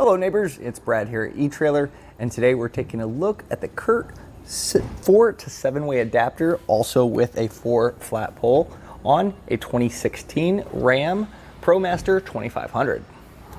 Hello neighbors, it's Brad here at eTrailer, and today we're taking a look at the Curt 4 to 7-way adapter, also with a 4 flat pole on a 2016 Ram ProMaster 2500.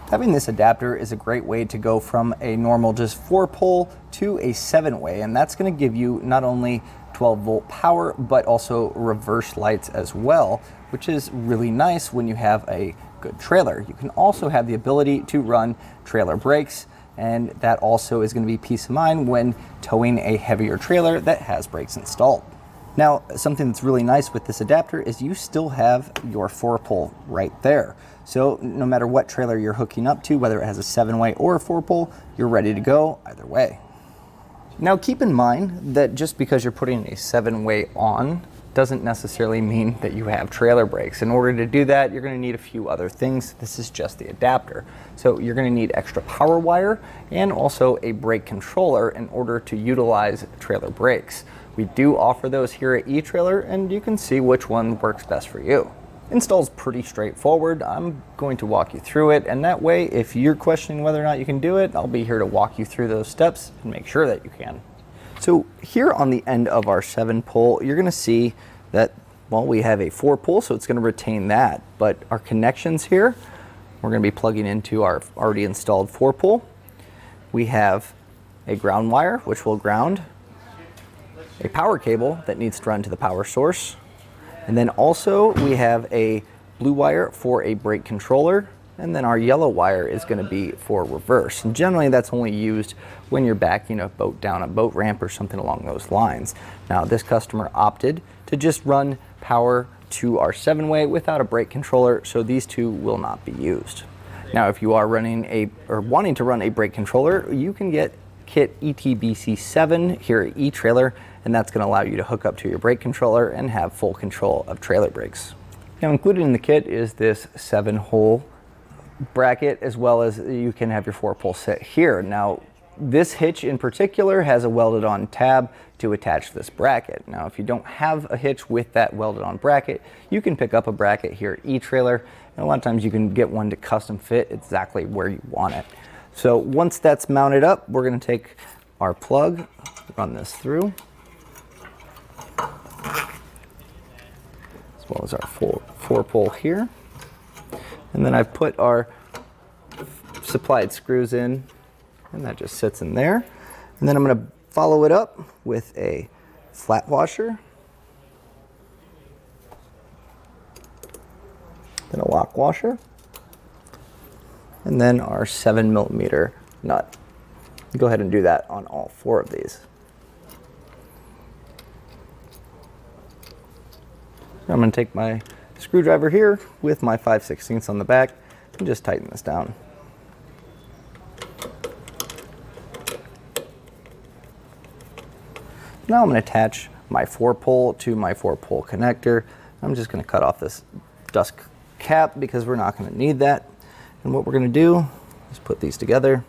Having this adapter is a great way to go from a normal just 4 pole to a 7-way, and that's going to give you not only 12-volt power but also reverse lights as well, which is really nice when you have a good trailer. You can also have the ability to run trailer brakes, and that also is going to be peace of mind when towing a heavier trailer that has brakes installed. Now, something that's really nice with this adapter is you still have your 4 pole right there. So no matter what trailer you're hooking up to, whether it has a 7-way or a 4 pole, you're ready to go either way. Now keep in mind that just because you're putting a 7-way on doesn't necessarily mean that you have trailer brakes. In order to do that, you're going to need a few other things. This is just the adapter. So you're going to need extra power wire and also a brake controller in order to utilize trailer brakes. We do offer those here at eTrailer, and you can see which one works best for you. Install's pretty straightforward. I'm going to walk you through it, and that way if you're questioning whether or not you can do it, I'll be here to walk you through those steps and make sure that you can. So here on the end of our 7 pole, you're going to see that, well, we have a 4 pole, so it's going to retain that. But our connections here, we're going to be plugging into our already installed 4 pole. We have a ground wire, which will ground, a power cable that needs to run to the power source, and then also we have a blue wire for a brake controller, and then our yellow wire is going to be for reverse. And generally that's only used when you're backing a boat down a boat ramp or something along those lines. Now this customer opted to just run power to our 7-way without a brake controller, so these two will not be used. Now if you are running wanting to run a brake controller, you can get kit ETBC7 here at eTrailer, and that's going to allow you to hook up to your brake controller and have full control of trailer brakes. Now included in the kit is this 7-hole bracket, as well as you can have your 4 pole set here. Now this hitch in particular has a welded on tab to attach this bracket. Now if you don't have a hitch with that welded on bracket, you can pick up a bracket here at eTrailer, and a lot of times you can get one to custom fit exactly where you want it. So once that's mounted up, we're going to take our plug, run this through, as well as our 4 pole here. And then I've put our supplied screws in, and that just sits in there. And then I'm going to follow it up with a flat washer, then a lock washer, and then our 7mm nut. Go ahead and do that on all 4 of these. I'm going to take my screwdriver here with my 5/16 on the back and just tighten this down. Now I'm going to attach my 4 pole to my 4 pole connector. I'm just going to cut off this dust cap because we're not going to need that. And what we're going to do is put these together.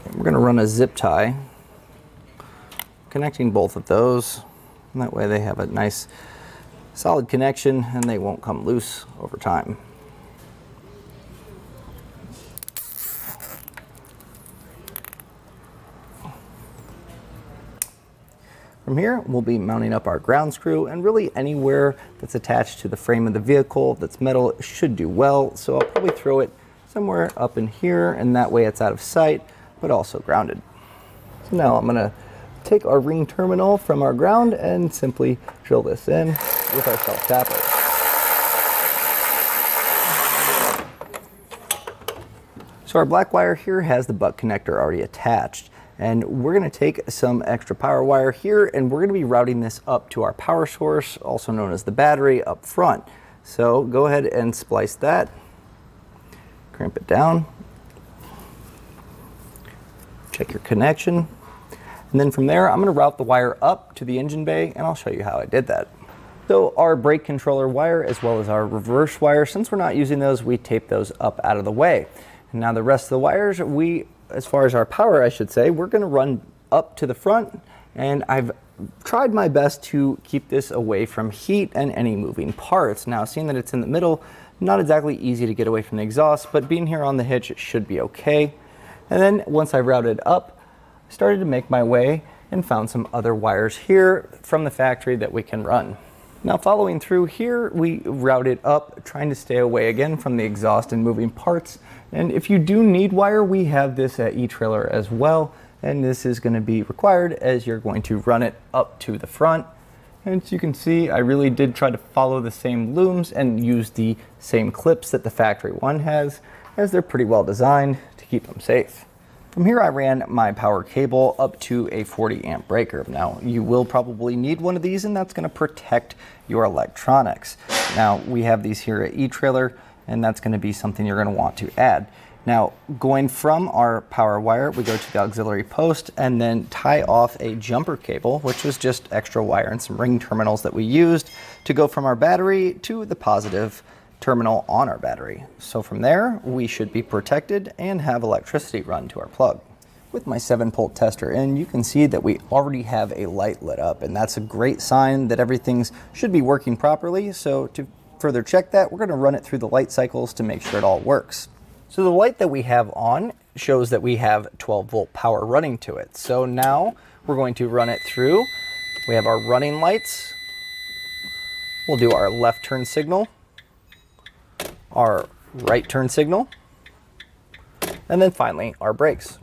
And we're going to run a zip tie connecting both of those. And that way they have a nice solid connection and they won't come loose over time. From here, we'll be mounting up our ground screw, and really anywhere that's attached to the frame of the vehicle that's metal should do well. So I'll probably throw it somewhere up in here, and that way it's out of sight, but also grounded. So now I'm gonna take our ring terminal from our ground and simply drill this in with our self-tapper. So our black wire here has the butt connector already attached, and we're going to take some extra power wire here, and we're going to be routing this up to our power source, also known as the battery, up front. So go ahead and splice that, crimp it down, check your connection. And then from there, I'm going to route the wire up to the engine bay, and I'll show you how I did that. So our brake controller wire, as well as our reverse wire, since we're not using those, we tape those up out of the way. And now the rest of the wires, as far as our power, I should say, we're going to run up to the front, and I've tried my best to keep this away from heat and any moving parts. Now, seeing that it's in the middle Not exactly easy to get away from the exhaust, but being here on the hitch, it should be okay. And then once I routed up, I started to make my way and found some other wires here from the factory that we can run. Now following through here, we routed up, trying to stay away again from the exhaust and moving parts. And if you do need wire, we have this at eTrailer as well. And this is going to be required as you're going to run it up to the front. And as you can see, I really did try to follow the same looms and use the same clips that the factory one has, as they're pretty well designed to keep them safe. From here I ran my power cable up to a 40 amp breaker. Now you will probably need one of these, and that's going to protect your electronics. Now we have these here at eTrailer, and that's going to be something you're going to want to add. Now going from our power wire, we go to the auxiliary post and then tie off a jumper cable, which was just extra wire and some ring terminals that we used to go from our battery to the positive terminal on our battery. So from there, we should be protected and have electricity run to our plug. With my 7-pole tester in, you can see that we already have a light lit up, and that's a great sign that everything should be working properly. So to further check that, we're going to run it through the light cycles to make sure it all works. So the light that we have on shows that we have 12-volt power running to it. So now we're going to run it through. We have our running lights. We'll do our left turn signal, our right turn signal, and then finally our brakes.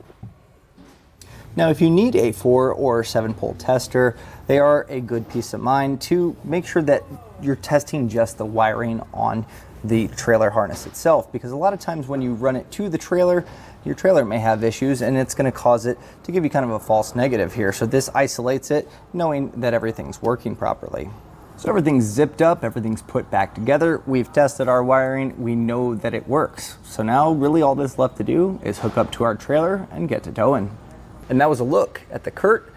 Now if you need a 4 or 7-pole tester, they are a good peace of mind to make sure that you're testing just the wiring on the trailer harness itself, because a lot of times when you run it to the trailer, your trailer may have issues and it's going to cause it to give you kind of a false negative here. So this isolates it, knowing that everything's working properly. So everything's zipped up, everything's put back together. We've tested our wiring, we know that it works. So now really all that's left to do is hook up to our trailer and get to towing. And that was a look at the Curt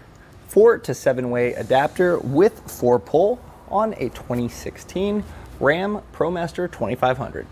4 to 7-way adapter with 4-pole on a 2016 Ram ProMaster 2500.